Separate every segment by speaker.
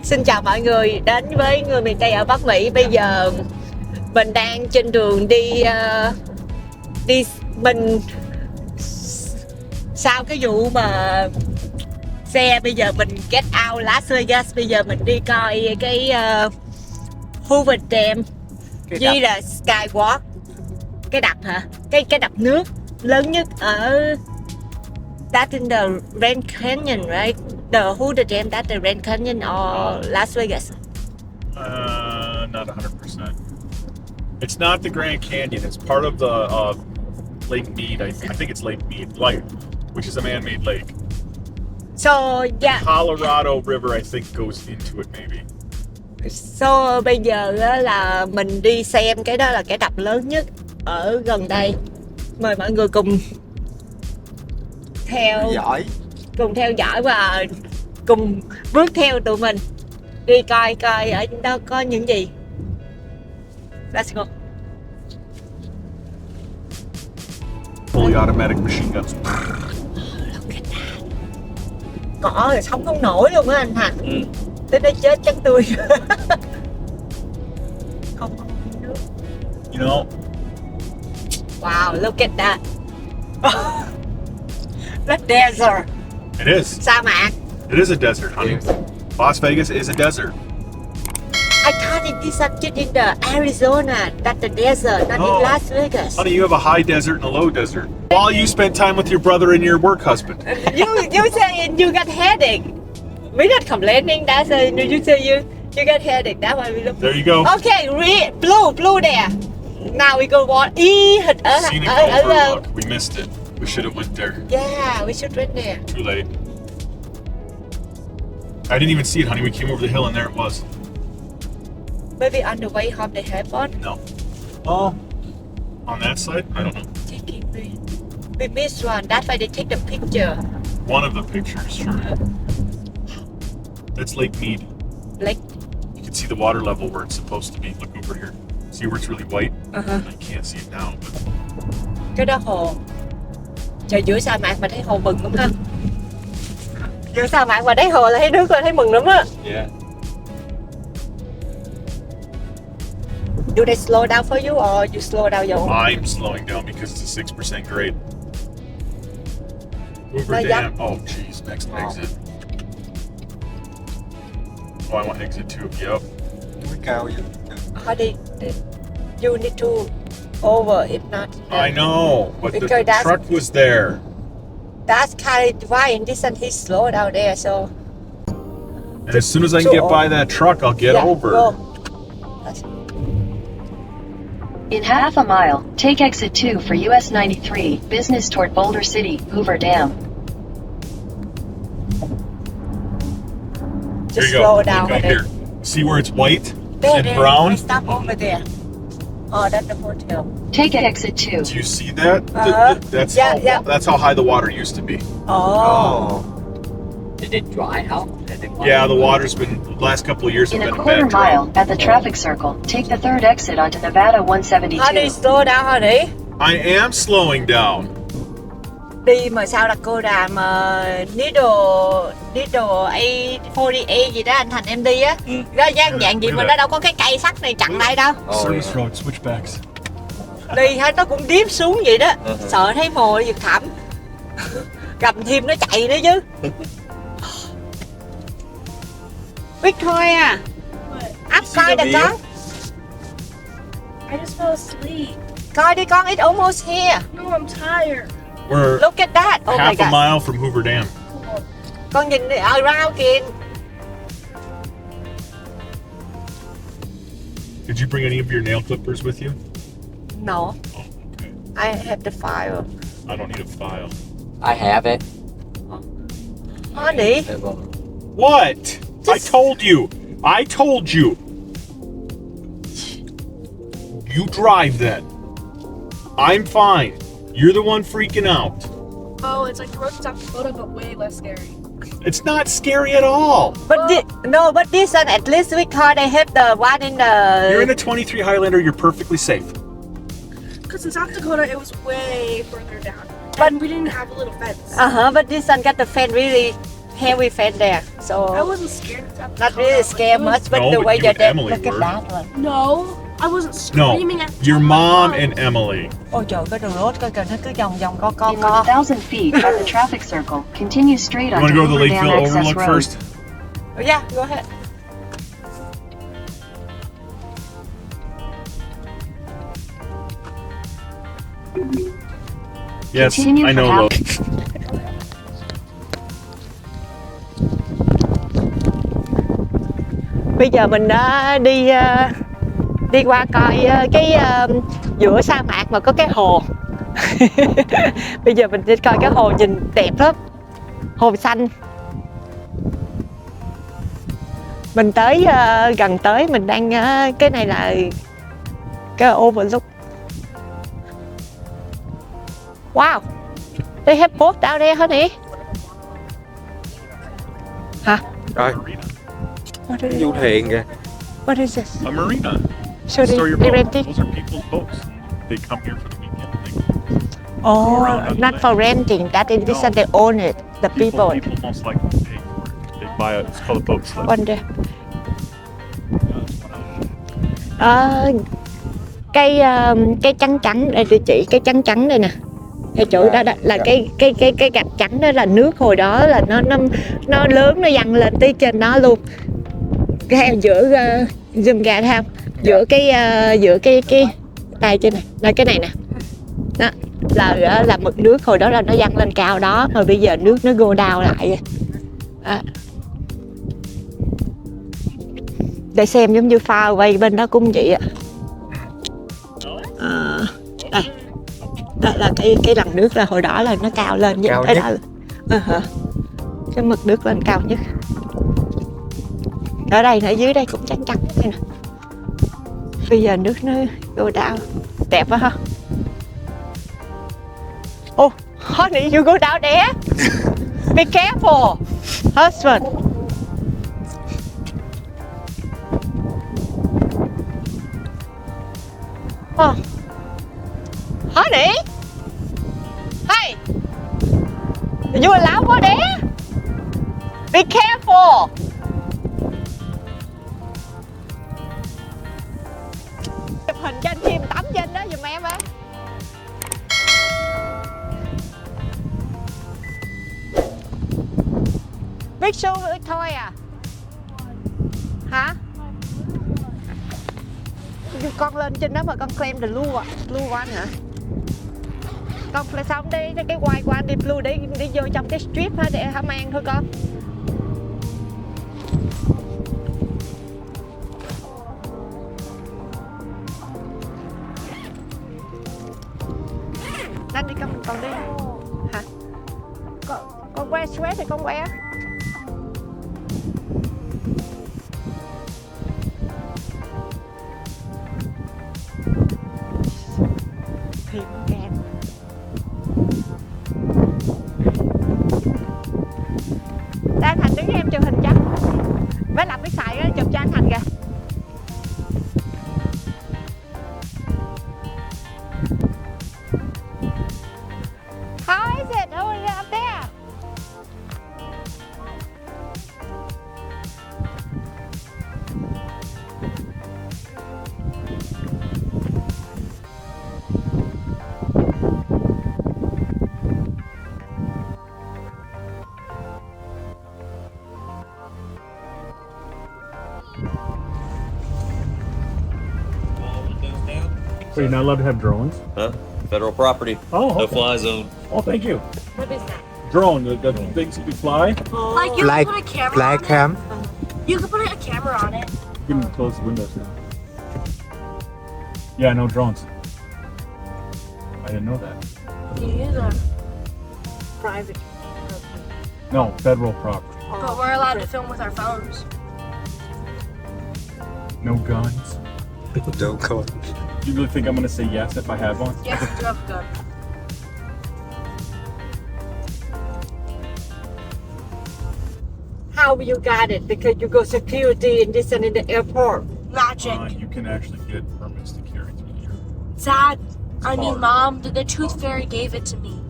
Speaker 1: Xin chào mọi người đến với người miền Tây ở Bắc Mỹ. Bây giờ mình đang trên đường đi mình sau cái vụ mà xe, bây giờ mình get out Las Vegas. Bây giờ mình đi coi cái Hoover Dam với là Skywalk, cái đập hả, cái đập nước lớn nhất ở that's in the Grand Canyon, right? The Hoover Dam, that's the Grand Canyon or Las Vegas?
Speaker 2: Not 100%. It's not the Grand Canyon. It's part of the Lake Mead. I think it's Lake Mead, which is a man-made lake.
Speaker 1: So yeah.
Speaker 2: The Colorado River, I think, goes into it maybe.
Speaker 1: So bây giờ là mình đi xem cái đó là cái đập lớn nhất ở gần đây. Mời mọi người cùng theo dõi và cùng bước theo tụi mình đi coi ở đó có những gì. Let's go.
Speaker 2: Fully automatic machine guns.
Speaker 1: Cỏ rồi sống không nổi luôn á anh Thành. Tới đây chết chắc tươi. Không có nước.
Speaker 2: You know.
Speaker 1: Wow, look at that. That desert.
Speaker 2: It is.
Speaker 1: Sa mạc.
Speaker 2: It is a desert, honey. Las Vegas is a desert.
Speaker 1: I thought it is just in the Arizona, that's the desert, not in Las Vegas.
Speaker 2: Honey, you have a high desert and a low desert. While you spend time with your brother and your work husband.
Speaker 1: You say you got headache. We're not complaining. That's you say you got headache. That's why we look.
Speaker 2: There you go.
Speaker 1: Okay, blue there. Now we go walk.
Speaker 2: Scenic overlook. We missed it. We should have went there.
Speaker 1: Yeah, we should went there.
Speaker 2: Too late. I didn't even see it, honey. We came over the hill and there it was.
Speaker 1: Maybe on the way home they have one.
Speaker 2: No. Oh. On that side? I don't know.
Speaker 1: We missed one. That's why they take the picture.
Speaker 2: One of the pictures, sure. That's Lake Mead.
Speaker 1: Lake.
Speaker 2: You can see the water level where it's supposed to be. Look over here. See where it's really white? I can't see it now, but...
Speaker 1: Cái đó hồ. Trời, giữa sa mạc mà thấy hồ mừng lắm ha. Giữa sa mạc mà thấy hồ là thấy nước là thấy mừng lắm á.
Speaker 2: Yeah.
Speaker 1: Do they slow down for you or you slow down your own?
Speaker 2: I'm slowing down because it's a 6% grade. Hoover Dam. Oh, jeez. Next exit. Oh, I want exit 2. Yep.
Speaker 1: How you need to over, if not.
Speaker 2: I know, but the
Speaker 1: Because
Speaker 2: truck was there.
Speaker 1: That's kind of why in this and he slowed down there, so.
Speaker 2: And as soon as I can get by that truck, I'll get over.
Speaker 1: Go.
Speaker 3: In half a mile, take exit 2 for US 93, business toward Boulder City, Hoover Dam.
Speaker 2: Here
Speaker 1: Just
Speaker 2: you
Speaker 1: slow
Speaker 2: go.
Speaker 1: down
Speaker 2: Look
Speaker 1: with
Speaker 2: here.
Speaker 1: it.
Speaker 2: See where it's white
Speaker 1: There,
Speaker 2: and brown?
Speaker 1: I stop over there. Oh, that's the hotel.
Speaker 3: Take exit 2.
Speaker 2: Do you see that? That's how high the water used to be.
Speaker 1: Oh.
Speaker 4: Did it dry out?
Speaker 2: Yeah, the water's been, the last couple of years have
Speaker 3: In a
Speaker 2: been a
Speaker 3: quarter
Speaker 2: bad drought.
Speaker 3: mile, at the traffic circle, take the third exit onto Nevada 172.
Speaker 1: Honey, slow down, honey.
Speaker 2: I am slowing down.
Speaker 1: Đi mà sao là cô đàm needle A48 gì đó anh Thành em đi á. Đó dạng gì mà nó đâu có cái cây sắt này chặn đây đâu.
Speaker 2: Service road, switchbacks.
Speaker 1: Đi hết nó cũng điếp xuống vậy đó. Sợ thấy mồ giật thẳm. Cầm thêm nó chạy nữa chứ. Victoria, up coi được con.
Speaker 5: I just fell asleep.
Speaker 1: Coi đi con, it's almost here.
Speaker 5: No, I'm tired.
Speaker 2: We're
Speaker 1: Look at that. Oh my
Speaker 2: half a
Speaker 1: God.
Speaker 2: mile from Hoover Dam.
Speaker 1: Con nhìn around kìa.
Speaker 2: Did you bring any of your nail clippers with you?
Speaker 1: No,
Speaker 2: Oh, okay.
Speaker 1: I have the file.
Speaker 2: I don't need a file.
Speaker 4: I have it.
Speaker 1: Honey,
Speaker 2: What? I told you. You drive then. I'm fine. You're the one freaking out.
Speaker 5: Oh, it's like the road stop photo, but way less scary.
Speaker 2: It's not scary at all.
Speaker 1: but this one at least we call they have the one in the.
Speaker 2: You're in a 23 Highlander. You're perfectly safe.
Speaker 5: Because in South Dakota, it was way further down.
Speaker 1: But
Speaker 5: And we didn't have a little fence.
Speaker 1: But this one got the fan really heavy fan there, so
Speaker 5: I wasn't scared of South
Speaker 1: not
Speaker 5: Dakota.
Speaker 1: really scared
Speaker 5: It was-
Speaker 1: much, but
Speaker 2: No,
Speaker 1: the
Speaker 2: but
Speaker 1: way
Speaker 2: you
Speaker 1: your
Speaker 2: and
Speaker 1: dad
Speaker 2: Emily
Speaker 1: look at
Speaker 2: were.
Speaker 1: that one.
Speaker 5: No, I wasn't
Speaker 2: No,
Speaker 5: screaming at
Speaker 2: your mom
Speaker 5: my
Speaker 2: and Emily.
Speaker 1: Ôi trời, cái đường road coi kìa, nó cứ vòng vòng co
Speaker 3: In 1,000 feet at the traffic circle, continue straight
Speaker 2: You
Speaker 3: onto
Speaker 2: want to go to the
Speaker 3: Hoover Dam
Speaker 2: Lakeville
Speaker 3: Access
Speaker 2: Overlook
Speaker 3: Road.
Speaker 2: first?
Speaker 1: Oh, yeah, go ahead.
Speaker 2: Yes,
Speaker 3: Continue
Speaker 2: I know
Speaker 3: for
Speaker 2: those.
Speaker 1: Bây giờ mình đã đi qua coi cái giữa sa mạc mà có cái hồ. Bây giờ mình đi coi cái hồ nhìn đẹp lắm, hồ xanh. Mình tới gần tới, mình đang cái này là cái overlook. Wow, they have boat down there, honey. Hả?
Speaker 6: Rồi,
Speaker 1: What is,
Speaker 6: du thuyền kìa.
Speaker 1: what is this?
Speaker 2: A marina.
Speaker 1: So
Speaker 2: Store your
Speaker 1: they
Speaker 2: boat.
Speaker 1: renting?
Speaker 2: Those are people's boats. They come here for the weekend.
Speaker 1: Oh, not for renting. That is this,
Speaker 2: No.
Speaker 1: they own it. The people.
Speaker 2: People most likely pay for it. They buy it. It's called a boat slip.
Speaker 1: Wonder. Cái trắng trắng đây địa chỉ, cái trắng trắng đây nè. Cái chỗ đó, đó là cái gạch trắng đó là nước hồi đó là nó lớn, nó dâng lên tới trên đó luôn. Cái giữa zoom ra thấy không? Giữa cái tay trên này, là cái này nè. Đó là mực nước hồi đó là nó dâng lên cao đó, mà bây giờ nước nó go down lại. À. Để xem giống như pha quay bên đó cũng vậy ạ. Đây, đó là cái lằn nước là hồi đó là nó cao lên như
Speaker 6: Cao
Speaker 1: cái
Speaker 6: nhất.
Speaker 1: đó cái mực nước lên cao nhất. Ở đây, ở dưới đây cũng trắng trắng đây nè. Bây giờ nước nó go down, đẹp quá ha. Oh, honey, you go down there. Be careful, husband. Oh, honey, hey, you allowed go there? Be careful. Chụp hình cho anh Kim tắm trên đó giùm em á. Big show thôi à? Hả? Con lên trên đó mà con claim the blue one hả? Con là sao đi cái white one đi blue đi vô trong cái strip hả, để hả mang thôi con. Đang đi con đi hả? Con wear sweat thì con wear. Thì kẹt. Đang Thành đứng với em chụp hình chắc. Với làm biết xài á, chụp cho anh Thành kìa. How is it over up there?
Speaker 2: Wait, you're not allowed to have drones?
Speaker 7: Huh? Federal property.
Speaker 2: Oh,
Speaker 7: No fly zone.
Speaker 2: Oh, thank you.
Speaker 1: What is that?
Speaker 2: Drone, the things that you fly.
Speaker 5: Like you
Speaker 6: Fly-
Speaker 5: can put a camera
Speaker 6: Fly
Speaker 5: on
Speaker 6: cam.
Speaker 5: it. You can put a camera on it.
Speaker 2: You can close the windows now. Yeah, no drones. I didn't know that.
Speaker 5: You use a,
Speaker 1: Private.
Speaker 2: No, federal property.
Speaker 5: but we're allowed to film with our phones.
Speaker 2: No guns.
Speaker 6: Don't call.
Speaker 2: You really think I'm gonna say yes if I have one?
Speaker 5: Yes, you do have a gun.
Speaker 1: How you got it? Because you go security in this and in the airport.
Speaker 5: Magic.
Speaker 2: You can actually get permits to carry through here.
Speaker 5: Dad, I mean
Speaker 2: hard.
Speaker 5: Mom, the Tooth Fairy gave it to me.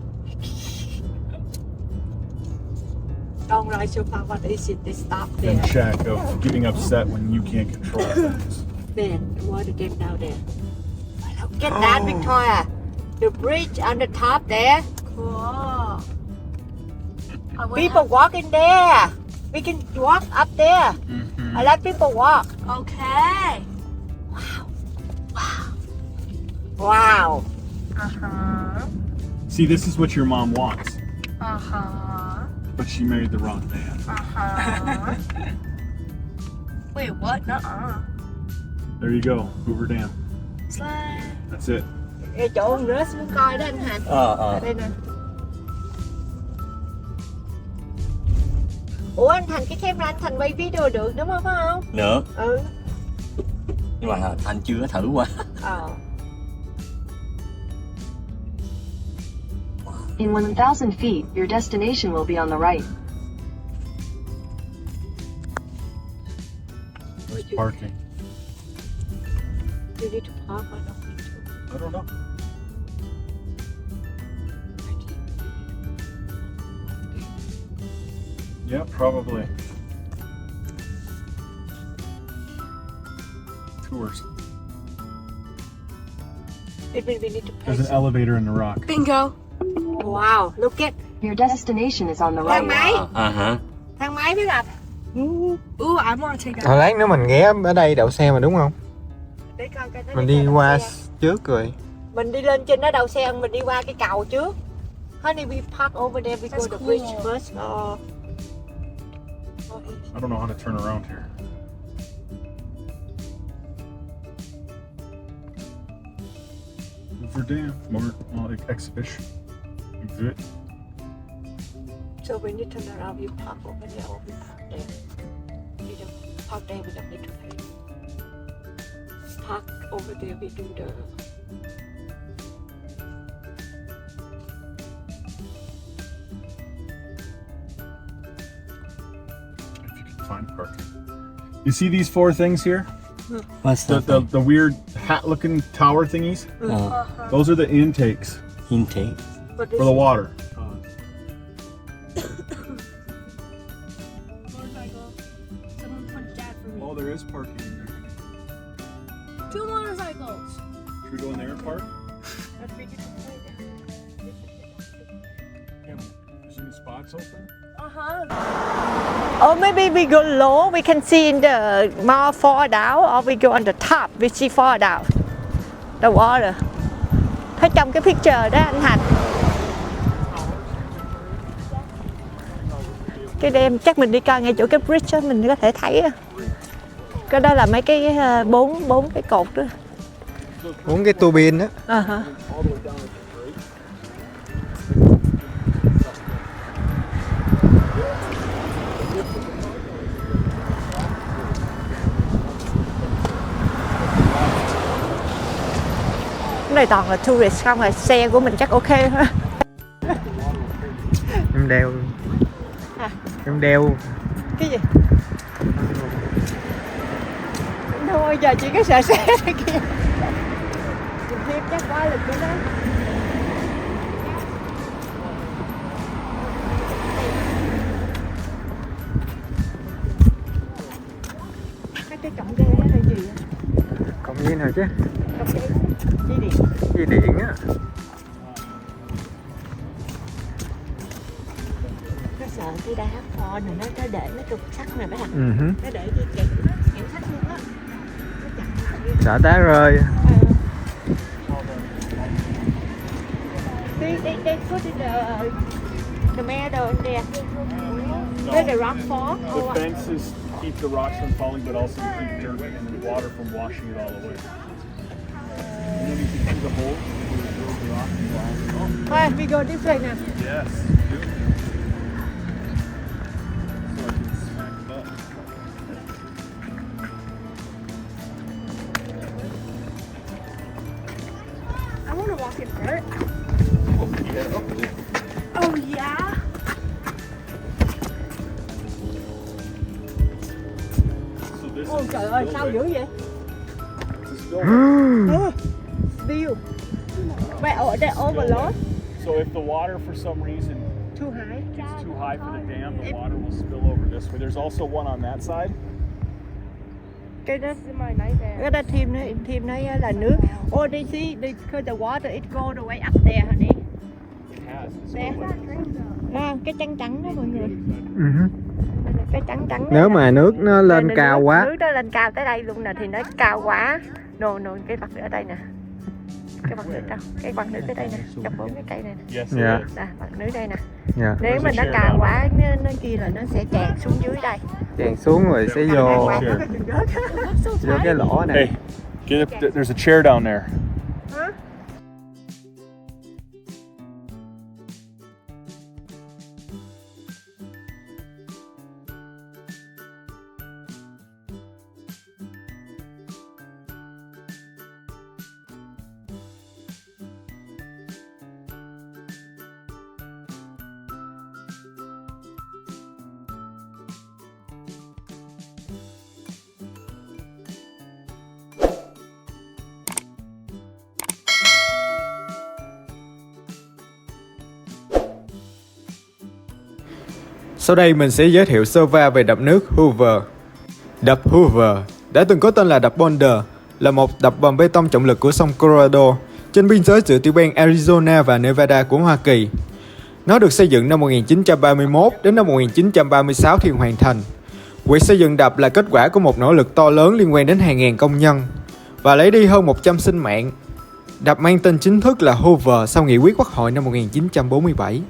Speaker 1: Don't write so far. What is it? They stop there.
Speaker 2: And check of getting upset when you can't control things.
Speaker 1: There, water them down there. Look at that, Victoria. The bridge on the top there.
Speaker 5: Cool. I would
Speaker 1: People walking there. We can walk up there. I let people walk.
Speaker 5: Okay.
Speaker 1: Wow.
Speaker 5: Uh-huh.
Speaker 2: See, this is what your mom wants,
Speaker 5: Uh-huh.
Speaker 2: but she married the wrong man.
Speaker 5: Uh-huh. Wait, what? Nuh-uh.
Speaker 2: There you go, Hoover Dam.
Speaker 5: Slide.
Speaker 2: That's it.
Speaker 1: Cái chỗ nurse muốn coi đó anh Hành. Ở đây nè. Ủa anh Thành, cái camera anh Thành quay video được đúng không? Phải không?
Speaker 4: Được.
Speaker 1: Ừ.
Speaker 4: Nhưng mà anh chưa có thử qua.
Speaker 3: In 1,000 feet, your destination will be on the right.
Speaker 2: There's parking.
Speaker 1: You need to park or not?
Speaker 2: I don't know. Yeah, probably. Tours.
Speaker 1: It means we need to pay.
Speaker 2: There's an elevator in the rock.
Speaker 5: Bingo.
Speaker 1: Wow, look at
Speaker 3: Your destination is on the
Speaker 1: thang
Speaker 3: right.
Speaker 1: máy.
Speaker 4: Hả?
Speaker 1: Thang máy mới gặp.
Speaker 5: Ooh, I want to take that.
Speaker 6: Hồi lát nữa mình ghé ở đây đậu xe mà đúng không?
Speaker 1: Để coi coi nó
Speaker 6: Mình
Speaker 1: đi
Speaker 6: đi
Speaker 1: đậu
Speaker 6: qua
Speaker 1: xe.
Speaker 6: trước rồi.
Speaker 1: Mình đi lên trên đó đậu xe, mình đi qua cái cầu trước. Honey, we park over there. We go
Speaker 5: That's
Speaker 1: the
Speaker 5: cool.
Speaker 1: bridge first.
Speaker 2: I don't know how to turn around here. Hoover Dam, more exhibition. Exhibit.
Speaker 1: So when you turn around, you park over there or we park there. We don't park there, we don't need to pay. Park over there, we do the...
Speaker 2: If you can find parking. You see these four things here?
Speaker 4: What's
Speaker 2: The weird hat-looking tower thingies? Those are the intakes
Speaker 4: intake?
Speaker 1: But
Speaker 2: for the water.
Speaker 5: Motorcycle. Someone punched that for me.
Speaker 2: Oh, there is parking in there.
Speaker 5: 2 motorcycles.
Speaker 2: Should we go in there and park? Yeah. Is any spots open?
Speaker 5: Uh-huh.
Speaker 1: Or maybe we go low, we can see in the more far down, or we go on the top, we see far down the water. Thấy trong cái picture đó anh Thành. Cái đêm chắc mình đi coi ngay chỗ cái bridge đó, mình có thể thấy đó. Cái đó là mấy cái bốn cái cột đó.
Speaker 6: 4 cái tua bin đó.
Speaker 1: Cái này toàn là tourist không, là xe của mình chắc ok thôi.
Speaker 6: Em đeo.
Speaker 1: Hả?
Speaker 6: Em đeo.
Speaker 1: Cái gì? Thôi giờ chỉ có sợ xe thôi kìa. Mình thêm chắc quá lực nữa đó. Cái trọng ghế đó là gì vậy?
Speaker 6: Cộng nhiên thôi chứ.
Speaker 1: Trọng ghế dây điện.
Speaker 6: Dây điện á.
Speaker 1: Nó sợ cái đá kho này nó để nó trục sắt này phải hả? Nó để dây kẹt nó kẹt sắt luôn á. Nó chặt nó
Speaker 6: Sợ tá rơi.
Speaker 1: They put in the meadow in there. There's a rock fall.
Speaker 2: The fences keep the rocks from falling, but also keep dirt and the water from washing it all away. And then you can see the hole where it goes the rock and
Speaker 1: Thôi, we go this way now.
Speaker 2: yes. So I can smack it up.
Speaker 5: I want to walk in dirt.
Speaker 2: Yeah.
Speaker 5: Oh, yeah?
Speaker 2: So this
Speaker 1: Ôi
Speaker 2: is
Speaker 1: trời ơi, sao dữ vậy?
Speaker 2: this building.
Speaker 1: View. Wait, oh, they overload?
Speaker 2: So if the water for some reason
Speaker 1: Too high.
Speaker 2: it's too high for the dam, the water will spill over this way. There's also one on that side.
Speaker 1: Cái đó thêm nó là nước. Oh, they see because the water it go the way up there, honey.
Speaker 2: It has.
Speaker 1: There. Cái trắng trắng đó mọi người. Cái trắng trắng.
Speaker 6: Nếu mà nước nó lên cao quá.
Speaker 1: Nước nó lên cao tới đây luôn nè thì nó cao quá. No, cái mặt nước ở đây nè. Cái mặt nước đâu? Cái mặt nước tới đây nè, trong 4 cái cây này nè.
Speaker 2: Yes.
Speaker 6: Dạ.
Speaker 1: Nè, mặt nước đây nè.
Speaker 6: Dạ.
Speaker 1: Nếu mà nó cao quá nó kia là nó sẽ tràn xuống dưới đây.
Speaker 6: Tràn xuống rồi sẽ vô cái lỗ này.
Speaker 2: Hey, there's a chair down there.
Speaker 6: Sau đây mình sẽ giới thiệu sơ qua về đập nước Hoover. Đập Hoover đã từng có tên là đập Boulder, là một đập bằng bê tông trọng lực của sông Colorado trên biên giới giữa tiểu bang Arizona và Nevada của Hoa Kỳ. Nó được xây dựng năm 1931 đến năm 1936 thì hoàn thành. Việc xây dựng đập là kết quả của một nỗ lực to lớn liên quan đến hàng ngàn công nhân và lấy đi hơn 100 sinh mạng. Đập mang tên chính thức là Hoover sau nghị quyết Quốc hội năm 1947.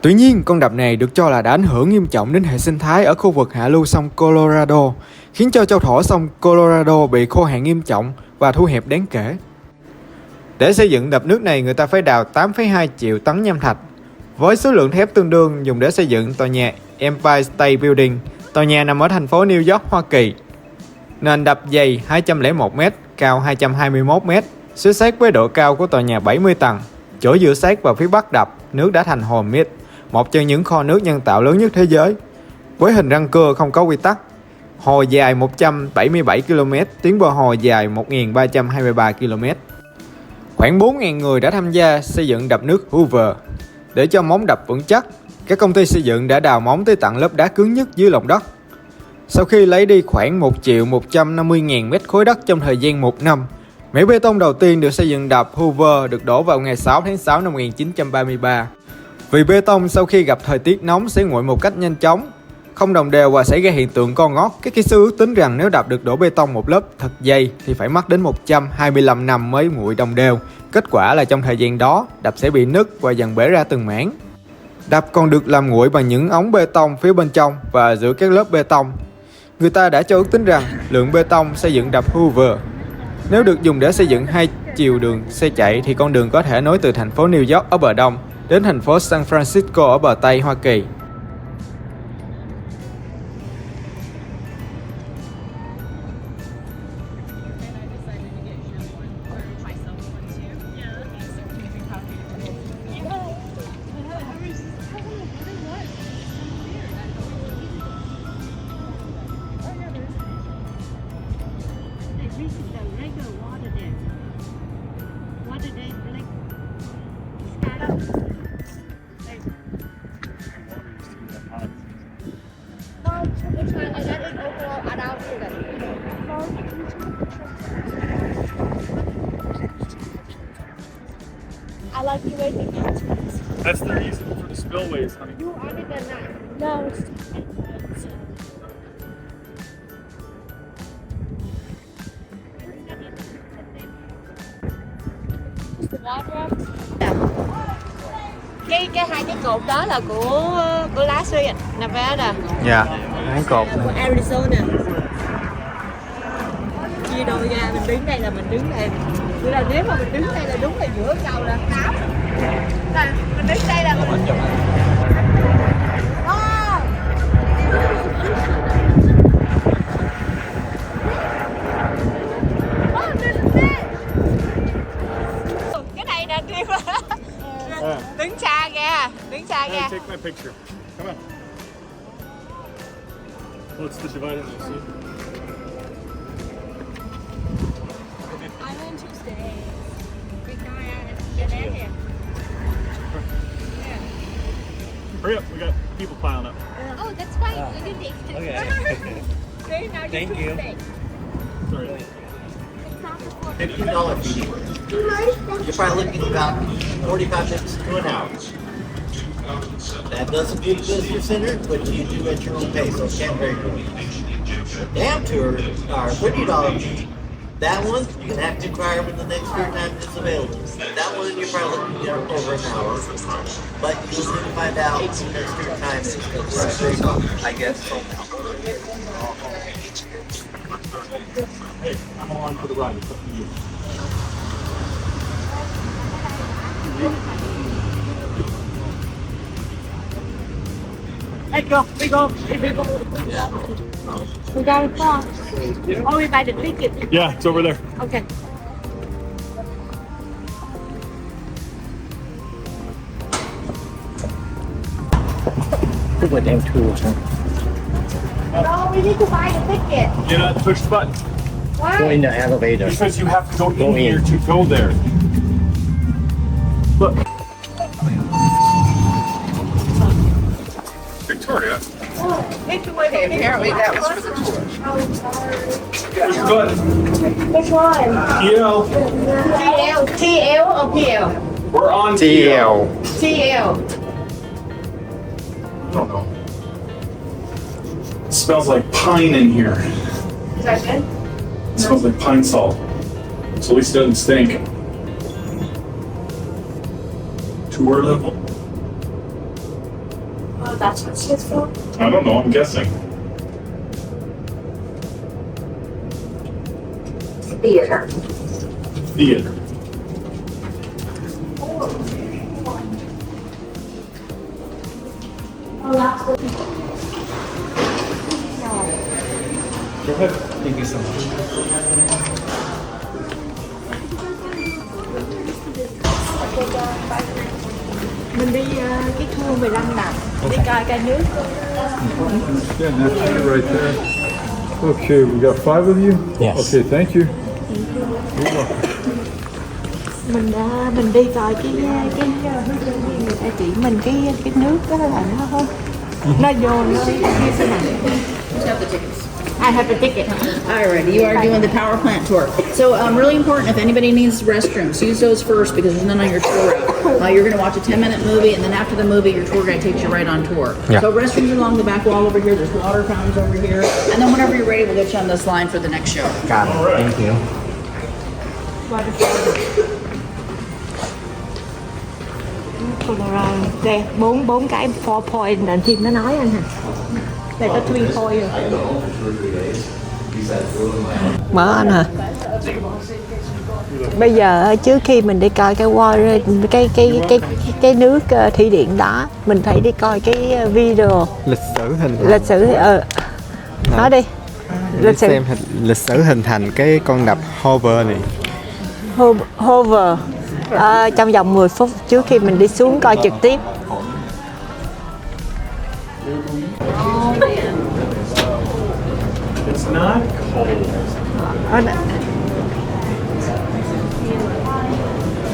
Speaker 6: Tuy nhiên, con đập này được cho là đã ảnh hưởng nghiêm trọng đến hệ sinh thái ở khu vực hạ lưu sông Colorado, khiến cho châu thổ sông Colorado bị khô hạn nghiêm trọng và thu hẹp đáng kể. Để xây dựng đập nước này, người ta phải đào 8,2 triệu tấn nham thạch, với số lượng thép tương đương dùng để xây dựng tòa nhà Empire State Building, tòa nhà nằm ở thành phố New York, Hoa Kỳ. Nền đập dày 201m, cao 221m, xới sát với độ cao của tòa nhà 70 tầng. Chỗ dựa sát vào phía bắc đập, nước đã thành hồ Mình, một trong những kho nước nhân tạo lớn nhất thế giới. Với hình răng cưa không có quy tắc, hồ dài 177 km, tuyến bờ hồ dài 1.323 km. Khoảng 4.000 người đã tham gia xây dựng đập nước Hoover. Để cho móng đập vững chắc, các công ty xây dựng đã đào móng tới tận lớp đá cứng nhất dưới lòng đất. Sau khi lấy đi khoảng 1.150.000 mét khối đất trong thời gian 1 năm, mẻ bê tông đầu tiên được xây dựng đập Hoover được đổ vào ngày 6 tháng 6 năm 1933. Vì bê tông sau khi gặp thời tiết nóng sẽ nguội một cách nhanh chóng, không đồng đều và xảy ra hiện tượng co ngót. Các kỹ sư ước tính rằng nếu đập được đổ bê tông một lớp thật dày thì phải mất đến 125 năm mới nguội đồng đều. Kết quả là trong thời gian đó, đập sẽ bị nứt và dần bể ra từng mảng. Đập còn được làm nguội bằng những ống bê tông phía bên trong và giữa các lớp bê tông. Người ta đã cho ước tính rằng lượng bê tông xây dựng đập Hoover nếu được dùng để xây dựng 2 chiều đường xe chạy thì con đường có thể nối từ thành phố New York ở bờ đông đến thành phố San Francisco ở bờ Tây Hoa Kỳ.
Speaker 5: I like the way they get.
Speaker 2: That's the reason for the spillways, honey.
Speaker 5: You added the nut. No, it's the water.
Speaker 1: Cái hai cái cột đó là của lá xuyên Nevada,
Speaker 6: Dạ, hai cột.
Speaker 1: của Arizona. Chia đôi ra, mình đứng đây là mình đứng đây. Tức là nếu mà mình đứng đây là đúng là giữa cầu là 8. Là mình đứng đây là mình cái này nè Kim. Đứng xa ra, đứng xa ra.
Speaker 2: Take my picture. Come on. Oh, it's the dividing line, see?
Speaker 5: I went to stay.
Speaker 1: Victoria, get in here. See, now
Speaker 4: Thank you.
Speaker 8: $15 fee. You're probably looking about 45 minutes to an hour. That doesn't do the visitor center, but you do at your own pace, so it can't vary. The dam tour are $30 fee. That one, you're going to have to inquire when the next tour time is available. That one, you're probably looking at over an hour. But you'll soon find out when the next tour time is, because it's very long. I guess so.
Speaker 2: I'm along for the ride. It's up to you.
Speaker 1: Let's go. We go. We go far. Oh, we buy the ticket.
Speaker 2: Yeah, it's over there.
Speaker 1: Okay.
Speaker 4: Hoover Dam tour.
Speaker 1: No, we need to buy the ticket.
Speaker 2: You know, push the button.
Speaker 4: Go in the elevator.
Speaker 2: Because you have to go
Speaker 4: Go
Speaker 2: in here
Speaker 4: in.
Speaker 2: to go there. Look. Victoria.
Speaker 1: Apparently that was for the
Speaker 2: Good.
Speaker 5: Which one?
Speaker 2: TL.
Speaker 1: TL or PL?
Speaker 2: We're on
Speaker 6: TL.
Speaker 1: TL.
Speaker 2: I don't know. It smells like pine in here.
Speaker 1: Is that good?
Speaker 2: It smells like pine salt. So at least it doesn't stink. Tour level?
Speaker 5: Oh, that's what it's for.
Speaker 2: I don't know, I'm guessing.
Speaker 5: Theater.
Speaker 2: Theater.
Speaker 5: Oh, that's what.
Speaker 2: Go ahead.
Speaker 6: Thank you so much.
Speaker 1: Mình đi cái tour 15 nè. Đi coi cây nước.
Speaker 9: Yeah, that's you right there. Okay, we got 5 of you?
Speaker 4: Yes.
Speaker 9: Okay, thank you.
Speaker 1: Mình đi coi cái người ta chỉ mình cái nước đó là nó vô nó như thế này. I have the ticket.
Speaker 10: Alright, you are doing the power plant tour. So really important, if anybody needs restrooms, use those first because there's none on your tour route. You're going to watch a 10-minute movie and then after the movie your tour guide takes you right on tour.
Speaker 6: Yeah.
Speaker 10: So restrooms are along the back wall over here, there's water fountains over here, and then whenever you're ready we'll get you on this line for the next show.
Speaker 6: Got it. Thank you.
Speaker 1: Đây, bốn cái 4 point là team nó nói anh hả? Đây có 3 point rồi. Mở anh hả? Bây giờ trước khi mình đi coi cái nước thủy điện đó, mình phải đi coi cái video
Speaker 6: Lịch sử hình thành.
Speaker 1: lịch sử nói đi. Lịch sử
Speaker 6: Xem lịch sử hình thành cái con đập Hoover này.
Speaker 1: Hoover trong vòng 10 phút trước khi mình đi xuống coi trực tiếp.
Speaker 2: It's not cold.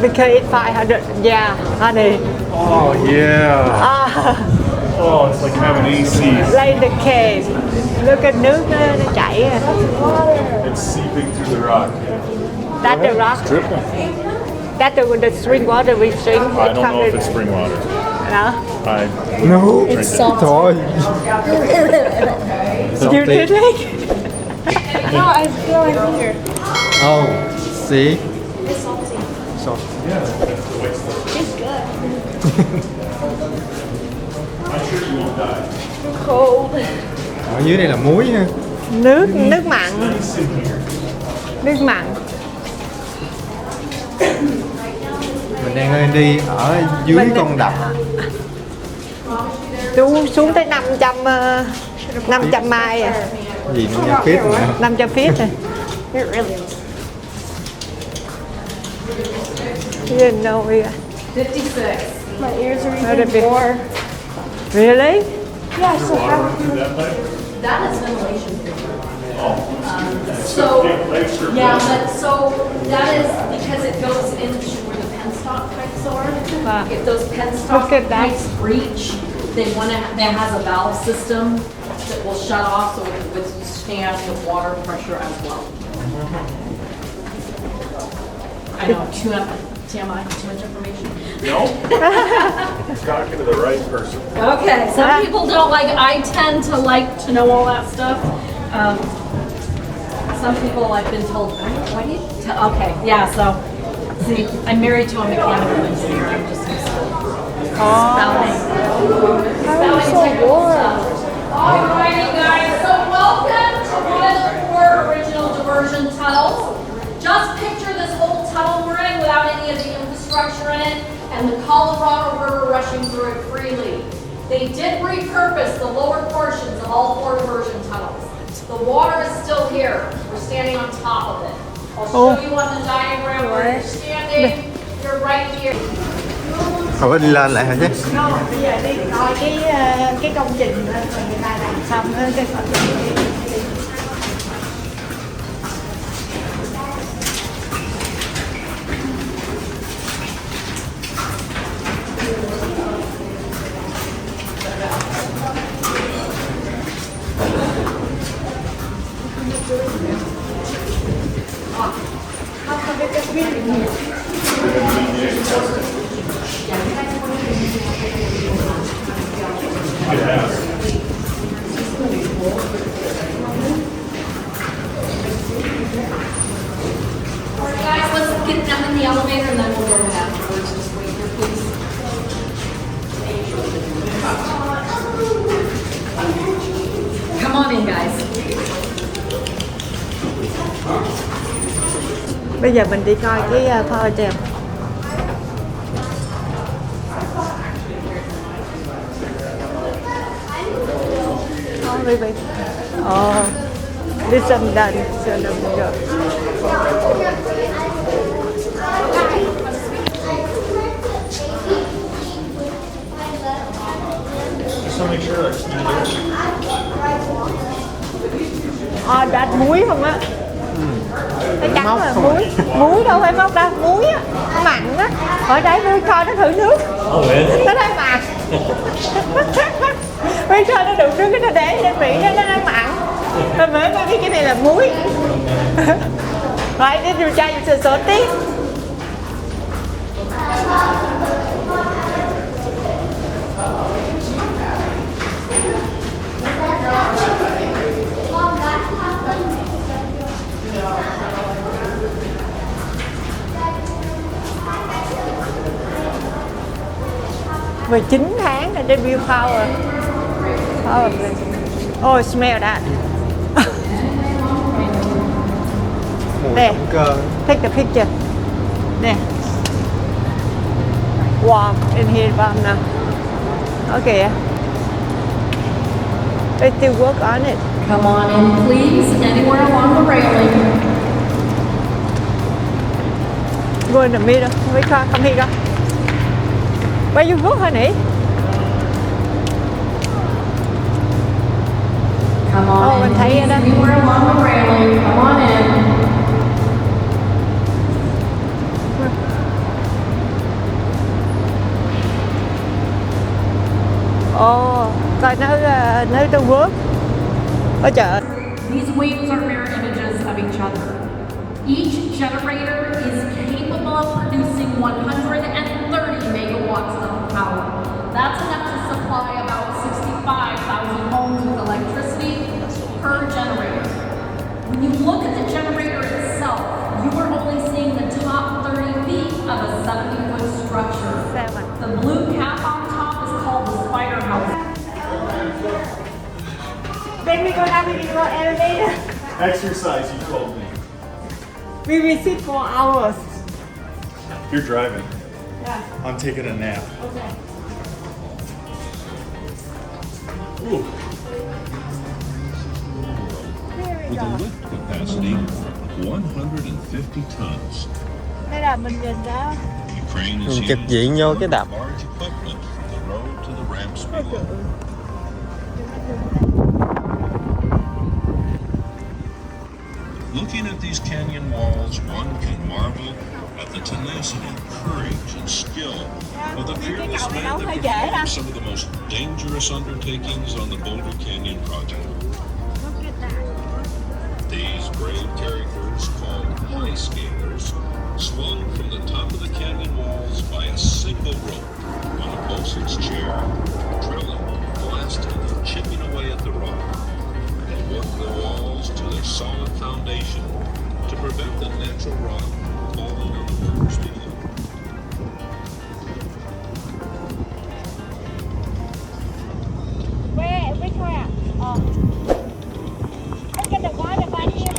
Speaker 1: Because it's 500, yeah, honey.
Speaker 2: Oh, yeah. Oh, it's like having AC.
Speaker 1: Like the cave. Look at nước nó chảy.
Speaker 2: It's seeping through the rock.
Speaker 1: That's the rock.
Speaker 2: Dripping.
Speaker 1: That's the spring water we drink.
Speaker 2: I don't know if it's spring water.
Speaker 1: No.
Speaker 6: No.
Speaker 5: It's salt.
Speaker 6: Thôi.
Speaker 1: You did it?
Speaker 5: No, I feel like here.
Speaker 6: Oh, see?
Speaker 5: It's salty.
Speaker 6: So,
Speaker 5: It's good.
Speaker 2: I'm sure you won't die.
Speaker 5: Cold.
Speaker 6: ở dưới đây là muối ha.
Speaker 1: Nước mặn.
Speaker 2: Nice in here.
Speaker 1: Nước mặn.
Speaker 6: Mình đang đi ở dưới con đập.
Speaker 1: Xuống tới 500 mai à.
Speaker 6: Gì nữa nha, feet nữa.
Speaker 1: 500 feet à.
Speaker 5: It really is.
Speaker 1: You didn't know we
Speaker 10: 56.
Speaker 5: My ears are
Speaker 1: How
Speaker 5: even
Speaker 1: did it-
Speaker 5: more.
Speaker 1: Really?
Speaker 5: Yeah, so how
Speaker 10: That is ventilation. So, yeah, but so that is because it goes into where the penstock pipes are. If those penstock
Speaker 1: Look at that.
Speaker 10: pipes breach, they want to, that has a valve system that will shut off so it understand the water pressure as well. I know, TMI, too much information.
Speaker 2: No. Talking to the right person.
Speaker 10: Okay, some people don't like, I tend to like to know all that stuff. Some people I've been told, why do you okay, yeah, so, see, I'm married to a mechanical engineer, I'm just used to spelling. Alrighty guys, so welcome to one of the 4 original diversion tunnels. Just picture this old tunnel we're in without any of the infrastructure in it, and the Colorado River rushing through it freely. They did repurpose the lower portions of all 4 diversion tunnels. The water is still here. We're standing on top of it. I'll show you on the diagram where you're standing. You're right here.
Speaker 6: Thôi đi lên lại hả chứ?
Speaker 1: Bây giờ đi coi cái công trình mà người ta làm xong cái công trình.
Speaker 10: Guys, let's get them in the elevator and then we'll go in afterwards. Just wait here, please. Come on in, guys.
Speaker 1: Bây giờ mình đi coi cái power jam. Oh, baby. Oh, this one done. So now we go.
Speaker 2: Just want to make sure that's
Speaker 1: Đạt muối không á? Cái trắng là muối. Muối đâu phải móc đâu, muối á, mặn á. Ở đấy tôi coi nó thử nước. Nó đang mặn. Bây giờ nó đựng nước cái nó để trên vị nó đang mặn. Rồi mới biết cái này là muối. Right, this is try to salty. Về 9 tháng là trên view power. Oh, smell that. There. Take the picture. There. Warm in here warm now. Okay. They still work on it.
Speaker 10: Come on in, please. Anywhere along the railing.
Speaker 1: Go in the middle. Come here, go. Where you go, honey?
Speaker 10: Come on
Speaker 1: mình
Speaker 10: in,
Speaker 1: thấy
Speaker 10: please.
Speaker 1: ở đó.
Speaker 10: Anywhere along the railing. Come on in.
Speaker 1: Coi nó trong work. Ở chợ.
Speaker 10: These waves are mirror images of each other. Each generator is capable of producing 130 megawatts of power. That's enough to supply about 65,000 homes with electricity per generator. When you look at the generator itself, you are only seeing the top 30 feet of a 70-foot structure. The blue cap on top is called the spider house.
Speaker 1: Then we go down in the elevator.
Speaker 2: exercise, you told me.
Speaker 1: We will sit for hours.
Speaker 2: You're driving.
Speaker 1: Yeah.
Speaker 2: I'm taking a nap.
Speaker 1: Okay.
Speaker 2: Ooh.
Speaker 11: With a lift capacity of 150 tons.
Speaker 1: Đây là mình nhìn đó.
Speaker 11: Ukraine is
Speaker 6: Trực diện vô cái đập.
Speaker 11: large equipment from the road to the ramps below. Looking at these canyon walls, one can marvel at the tenacity, courage, and skill of the fearless men that performed some of the most dangerous undertakings on the Boulder Canyon project.
Speaker 1: Look at that.
Speaker 11: ice skaters swung from the top of the canyon walls by a single rope on a bosun's chair, drilling, blasting, and chipping away at the rock. They worked the walls to their solid foundation to prevent the natural rock falling on the workers below.
Speaker 5: Which way? I'm gonna water by here.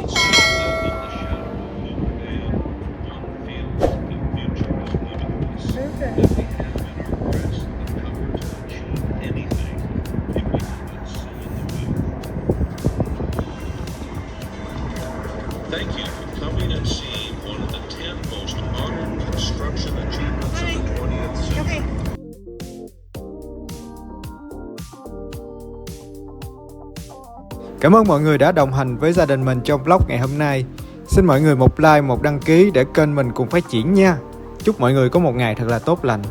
Speaker 11: Thank you for coming and seeing one of the 10 most modern construction achievements of the 20th century.
Speaker 6: Cảm ơn mọi người đã đồng hành với gia đình mình trong vlog ngày hôm nay. Xin mọi người một like, một đăng ký để kênh mình cùng phát triển nha. Chúc mọi người có một ngày thật là tốt lành.